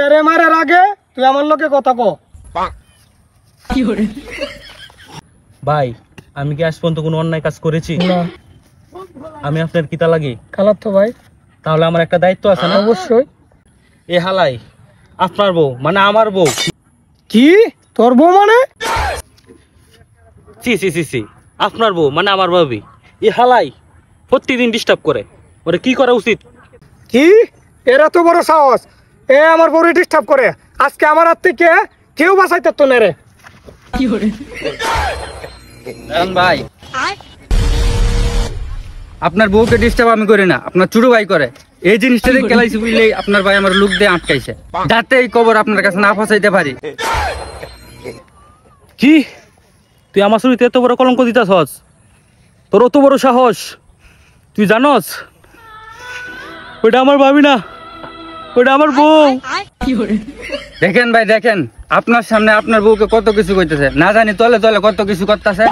আরে মারার আগে তুই আমার লোকে কথা ক। ভাই আমি কি আজ পর্যন্ত কোনো অন্যায় কাজ করেছি? না। আমি আপনার কিতা লাগি? খালাত তো ভাই। তাহলে আমার একটা দায়িত্ব আছে না? অবশ্যই। এ হালাই আপনার বউ মানে আমার বউ। কি তোর বউ মানে? সি সি সি সি আপনার বউ মানে আমার ভাবি। এ হালাই প্রতিদিন ডিস্টার্ব করে, ওরে কি করা উচিত? কি এরা তো বড় সাহস, এ আমার বউরে ডিস্টার্ব করে। আজকে আমার হাত থেকে কেউ বাঁচাইতে তো না রে। ভাই আপনার বউকে ডিস্টার্ব আমি করি না, আপনার ছোট ভাই করে। এই জিনিসটা দিয়ে খেলাইছি বুঝলে আপনার ভাই আমার লোক দিয়ে আটকাইছে, যাতে এই খবর আপনার কাছে না পৌঁছাইতে পারি। কি তুই আমার শরীরে এত বড় কলঙ্ক দিতেছস? তোর অত বড় সাহস? তুই জানস ওইটা আমার ভাবি না, ওইটা আমার বউ। দেখেন ভাই দেখেন, আপনার সামনে আপনার বউকে কত কিছু কইতেছে, না জানি তলে তলে কত কিছু করতেছে।